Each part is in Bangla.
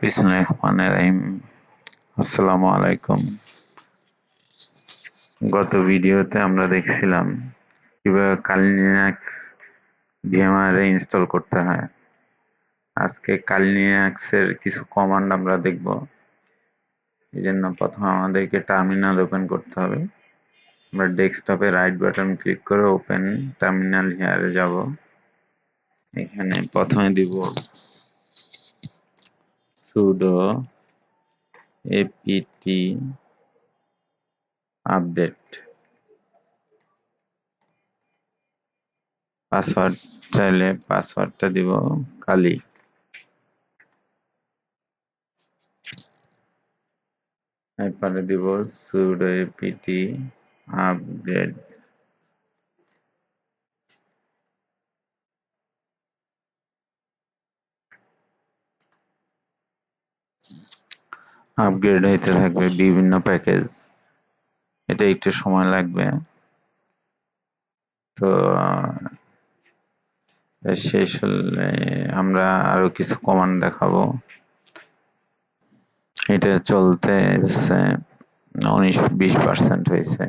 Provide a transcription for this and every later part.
বিসমিল্লাহির রহমানির রহিম। আসসালামু আলাইকুম। গত ভিডিওতে আমরা দেখছিলাম কিভাবে কালি লিনাক্স ভিএমআর ইনস্টল করতে হয়। আজকে কালি লিনাক্সের কিছু কমান্ড আমরা দেখব। এই জন্য প্রথমে আমাদেরকে টার্মিনাল ওপেন করতে হবে। আমরা ডেস্কটপে রাইট বাটন ক্লিক করে ওপেন টার্মিনাল হিয়ারে যাব। এখানে প্রথমে দিব sudo apt আপডেট। পাসওয়ার্ড চাইলে পাসওয়ার্ডটা দিব কালি। এরপরে দিব sudo apt আপডেট। আপগ্রেড হইতে থাকবে বিভিন্ন প্যাকেজ, এটা একটু সময় লাগবে। তো শেষ হলে আমরা আরো কিছু কমান্ড দেখাবো। এটা চলতে 19-20% হয়েছে।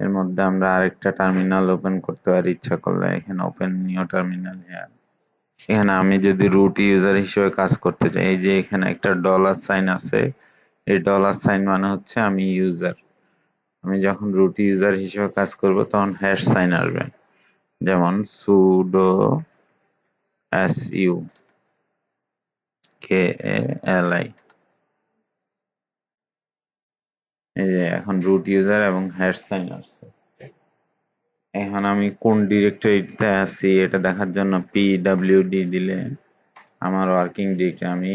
এর মধ্যে আমরা আরেকটা টার্মিনাল ওপেন করতে পারি ইচ্ছা করলে। এখানে ওপেন নিউ টার্মিনাল হিয়ার। এখানে আমি যদি রুট ইউজার হিসেবে কাজ করতে চাই, এই যে এখানে একটা ডলার সাইন আছে, এই ডলার সাইন মানে হচ্ছে আমি ইউজার। আমি যখন রুট ইউজার হিসেবে কাজ করব তখন হ্যাশ সাইন আসবে, যেমন sudo su kali। এই যে এখন রুট ইউজার এবং হ্যাশ সাইন আসছে। এখন আমি কোন ডিরেক্টরিতে আছি এটা দেখার জন্য pwd দিলে আমার ওয়ার্কিং ডিরেক্টরি, আমি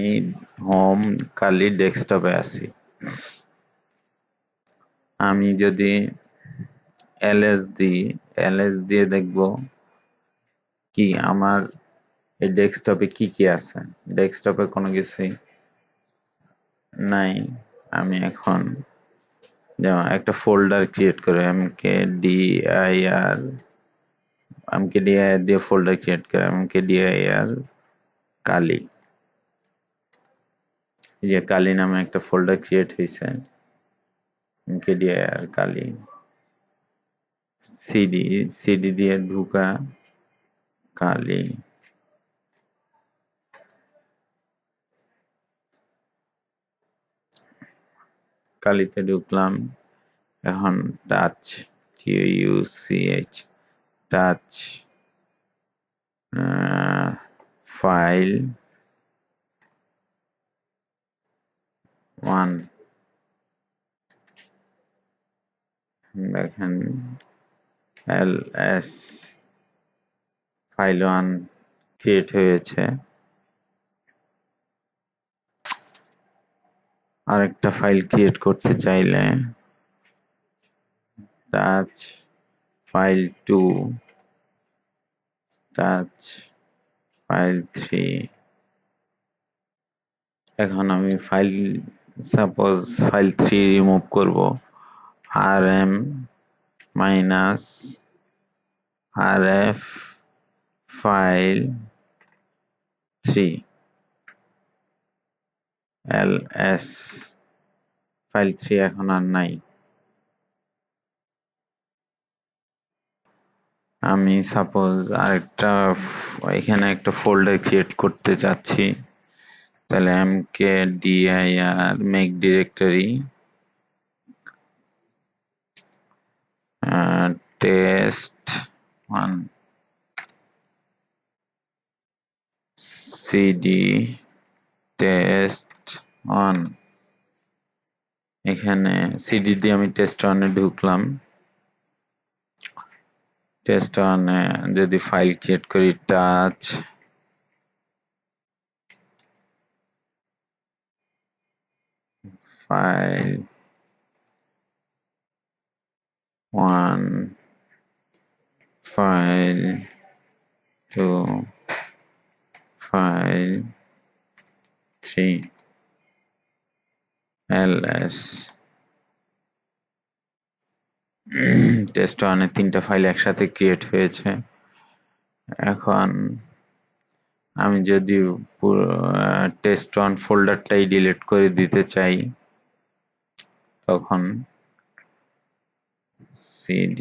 হোম কালি ডেস্কটপে আছি। আমি যদি ls দিই, ls দিয়ে দেখব কি আমার এই ডেস্কটপে কি কি আছে। ডেস্কটপে কোনো কিছুই নাই। আমি এখন যেমন একটা ফোল্ডার ক্রিয়েট করে mkdir দিয়ে ফোল্ডার ক্রিয়েট করে mkdir কালি। এই যে কালি নামে একটা ফোল্ডার ক্রিয়েট হয়েছে, mkdir কালি। সিডি দিয়ে ঢুকা কালি। কালিতে ঢুকলাম। এখন টাচ TOUCH টাচ ফাইল 1 দেখেন ls ফাইল 1 ক্রিয়েট হয়েছে। আরেকটা ফাইল ক্রিয়েট করতে চাইলে টাচ ফাইল 2 টাচ ফাইল 3। এখন আমি সাপোজ ফাইল 3 রিমুভ করব, rm rf file 3 ls file 3 এখন আর নাই। আমি সাপোজ আরেকটা এখানে একটা ফোল্ডার ক্রিয়েট করতে চাচ্ছি, তাহলে mkdir make directory test1 cd test1। এখানে সিডি দিয়ে আমি test1 এ ঢুকলাম। test1 এ যদি ফাইল ক্রিয়েট করি touch file 1 file 2 file 3 ls test1 এ 3টা ফাইল একসাথে ক্রিয়েট হয়েছে। এখন আমি যদি পুরো test1 ফোল্ডারটাই ডিলিট করে দিতে চাই, তখন cd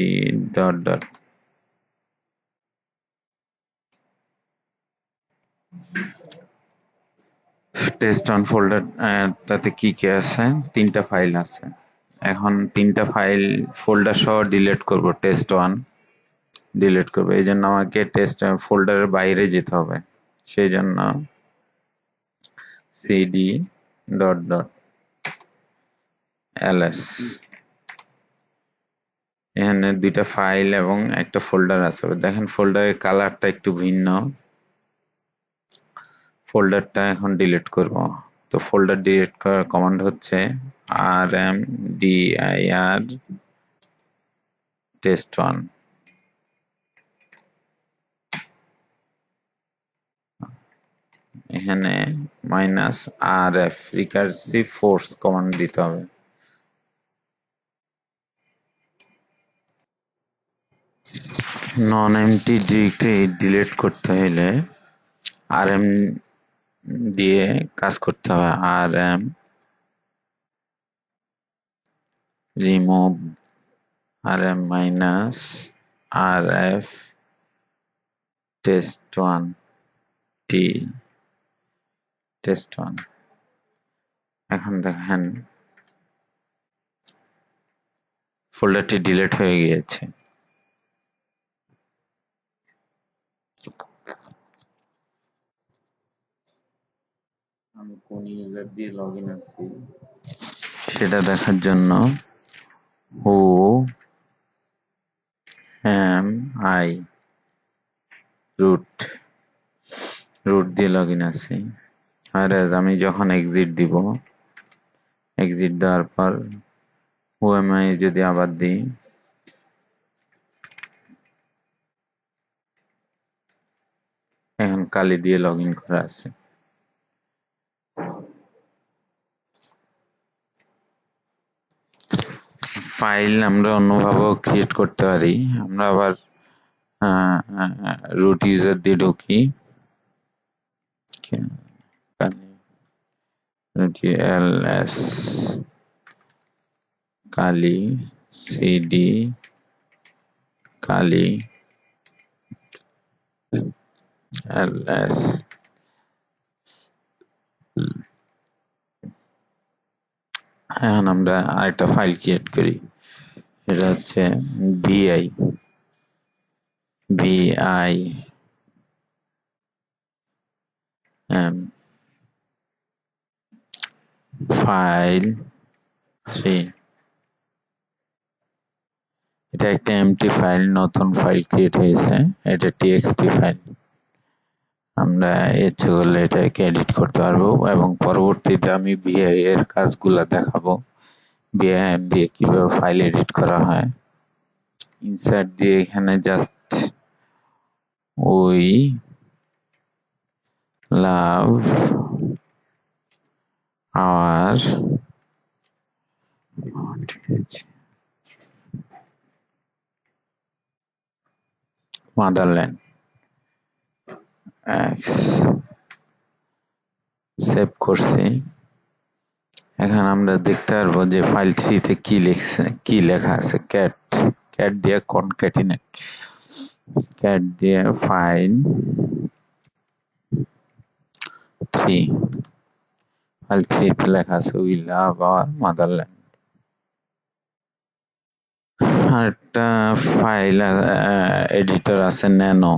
dot dot test1 folder, তাতে কি কি আছে, 3টা ফাইল আছে। এখন 3টা ফাইল ফোল্ডার সহ ডিলিট করব, test1 ডিলিট করবো, এই জন্য আমাকে টেস্ট ফোল্ডারের বাইরে যেতে হবে। সেই জন্য cd ডট ডট ls, এখানে 2টা ফাইল এবং একটা ফোল্ডার আছে। দেখেন ফোল্ডারের কালারটা একটু ভিন্ন। ফোল্ডারটা এখন ডিলিট করব। তো ফোল্ডার ডিলিট করার কমান্ড হচ্ছে rmdir test1। এখানে -rf রিকারসিভ ফোর্স কমান্ড দিতে হবে। নন এমটি ডিরেক্টরি ডিলিট করতে হলে rm দিয়ে কাজ করতে হবে। rm remove rm rf test1 t test1। এখন দেখেন ফোল্ডারটি ডিলিট হয়ে গিয়েছে। আমি কোন ইউজার দিয়ে লগইন আছি সেটা দেখার জন্য who am I root দিয়ে লগইন আছি। আর আমি যখন এক্সিট দিব, এক্সিট দেওয়ার পর who am I যদি আবার দিই, এখন কালি দিয়ে লগইন করা আছে। ফাইল আমরা অন্যভাবেও ক্রিয়েট করতে পারি। আমরা আবার রুট ইউজার দিয়ে ঢুকি, ls কালি cd কালি ls। এখন আমরা আরেকটা ফাইল ক্রিয়েট করি, সেটা হচ্ছে vi ফাইল 3। এটা একটা এমটি ফাইল, নতুন ফাইল ক্রিয়েট হয়েছে, এটা txt ফাইল। আমরা ইচ্ছে করলে এটাকে এডিট করতে পারবো এবং পরবর্তীতে আমি ভিআই এর কাজগুলো দেখাবো। ভিআইএম দিয়ে কিভাবে ফাইল এডিট করা হয়। ইনসার্ট দিয়ে এখানে just we love our motherland save করছি। এখন আমরা দেখতে পারবো যে ফাইল 3 তে কি লেখা আছে, ক্যাট দিয়ে কনক্যাটিনেট, ক্যাট দিয়ে ফাইল 3, ফাইল 3 তে লেখা আছে উই লাভ আওয়ার মাদারল্যান্ড। আরেকটা ফাইল এডিটর আছে ন্যানো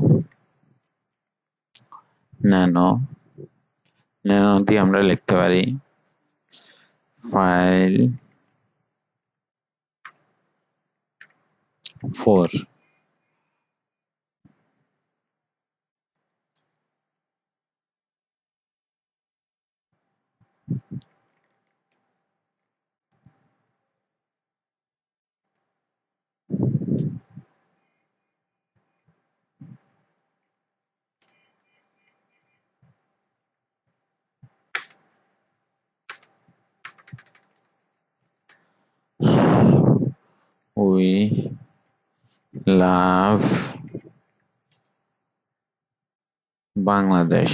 দিয়ে আমরা লিখতে পারি ফাইল 4। We love Bangladesh.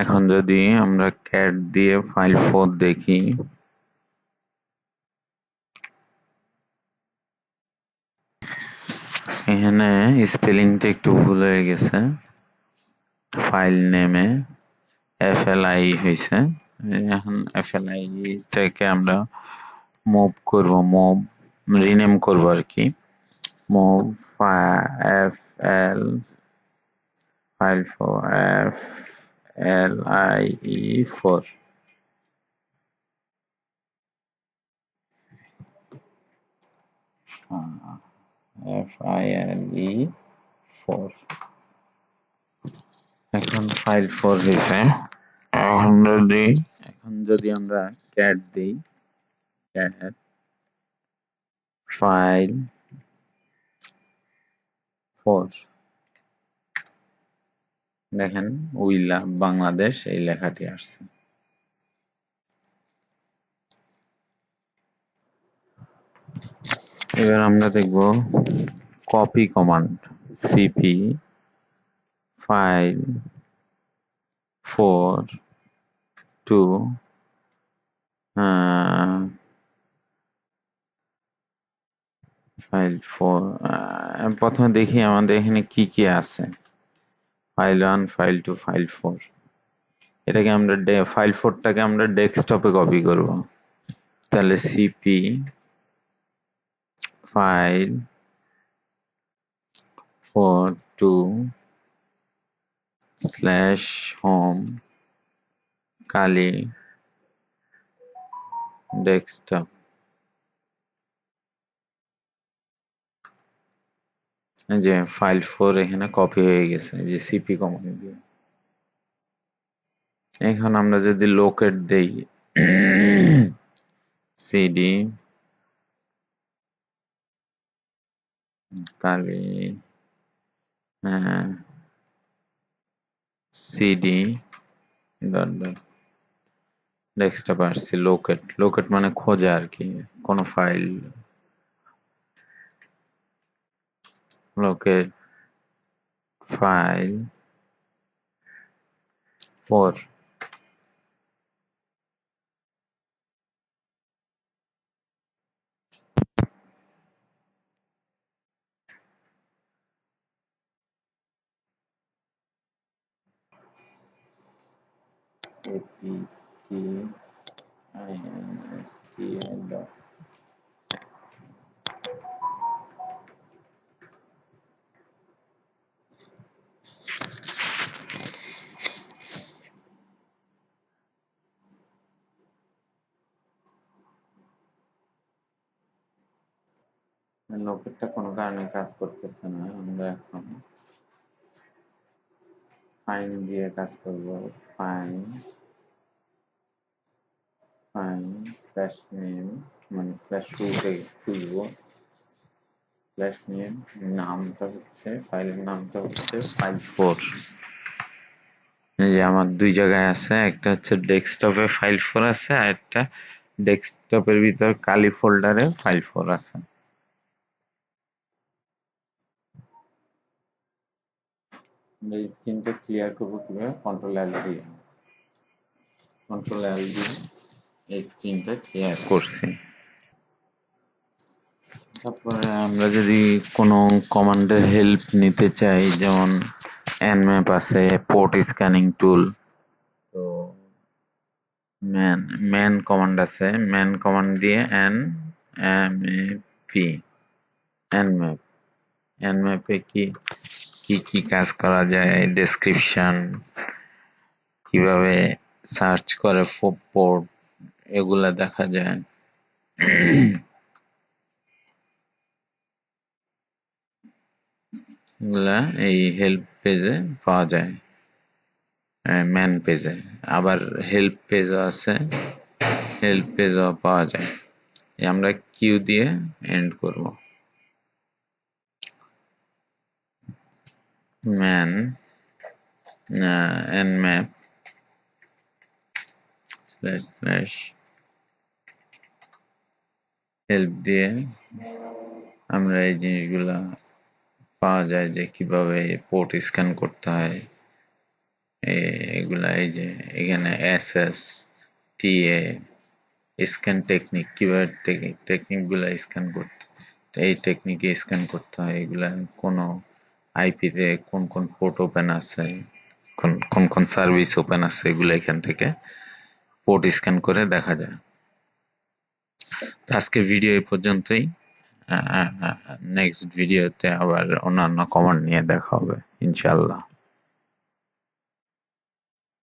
এখন যদি আমরা ক্যাট দিয়ে ফাইল 4 দেখি, এখানে স্পেলিংটা একটু ভুল হয়ে গেছে, ফাইল নেমে FLI হয়েছে। এখন FLI থেকে আমরা মুভ করব, রিনেম করব আর কি। Move FL file 4 FLIE 4। FILE 4। এখন ফাইল 4 হয়েছে। এখন যদি আমরা ক্যাট দিই, ক্যাট ফাইল 4, দেখেন উই লাভ বাংলাদেশ এই লেখাটি আসছে। এবার আমরা দেখব copy command, CP file 4 two file 4। প্রথমে দেখি আমাদের এখানে কি কি আছে। File 1, file 2, file 4। এটাকে আমরা ফাইল 4টাকে আমরা ডেস্কটপে কপি করব। তাহলে সিপি ফাইল 4 টু /home কালি ডেস্কটপ। যে ফাইল 4 এখানে কপি হয়ে গেছে যে সিপি কমান্ড দিয়ে। এখন আমরা যদি লোকেট দেই সিডি কালি সিডি ডেস্কটপ আসছে, লোকেট মানে খোঁজা আর কি, কোন ফাইল। Locate file 4। APTINSTL লোকেটটা কোনো কারণে কাজ করতেছে না। আমরা এখন ফাইন দিয়ে কাজ করব। ফাইন স্ল্যাশ নেম মানে স্ল্যাশ টুতে খুঁজবো। স্ল্যাশ নেম নামটা হচ্ছে, ফাইলের নামটা হচ্ছে ফাইল 4। এই যে আমার দুই জায়গায় আছে, একটা হচ্ছে ডেস্কটপে ফাইল 4 আছে, আর একটা ডেস্কটপের ভিতর কালি ফোল্ডারে ফাইল 4 আছে। এই স্ক্রিনটা ক্লিয়ার করবো কিভাবে? কন্ট্রোল এল দিয়ে এই স্ক্রিনটা ক্লিয়ার করছি। তারপরে আমরা যদি কোনো কমান্ডের হেল্প নিতে চাই, যেমন nmap আছে, পোর্ট স্ক্যানিং টুল, তো ম্যান কমান্ড আছে, ম্যান কমান্ড দিয়ে nmap nmap-এ কি কি কি কাজ করা যায়, ডেসক্রিপশন, কিভাবে সার্চ করে পোর্ট, এগুলা দেখা যায়। এগুলা এই হেল্প পেজে পাওয়া যায়, ম্যান পেজে। আবার হেল্প পেজও আছে, হেল্প পেজও পাওয়া যায়। আমরা কিউ দিয়ে এন্ড করব। ম্যান nmap হেল্প দিয়ে আমরা এই জিনিসগুলা পাওয়া যায়, যে কিভাবে পোর্ট স্ক্যান করতে হয়, এগুলা এই যে এখানে এসএস টিএ স্ক্যান টেকনিক, কিভাবে টেকনিক গুলা স্ক্যান করতে, এই টেকনিকে স্ক্যান করতে হয়। এগুলা কোন আইপিতে কোন কোন পোর্ট ওপেন আছে, কোন কোন কোন সার্ভিস ওপেন আছে, এগুলো এখান থেকে পোর্ট স্ক্যান করে দেখা যায়। তো আজকে ভিডিও এই পর্যন্তই। নেক্সট ভিডিওতে আবার অন্যান্য কমান্ড নিয়ে দেখা হবে ইনশাআল্লাহ।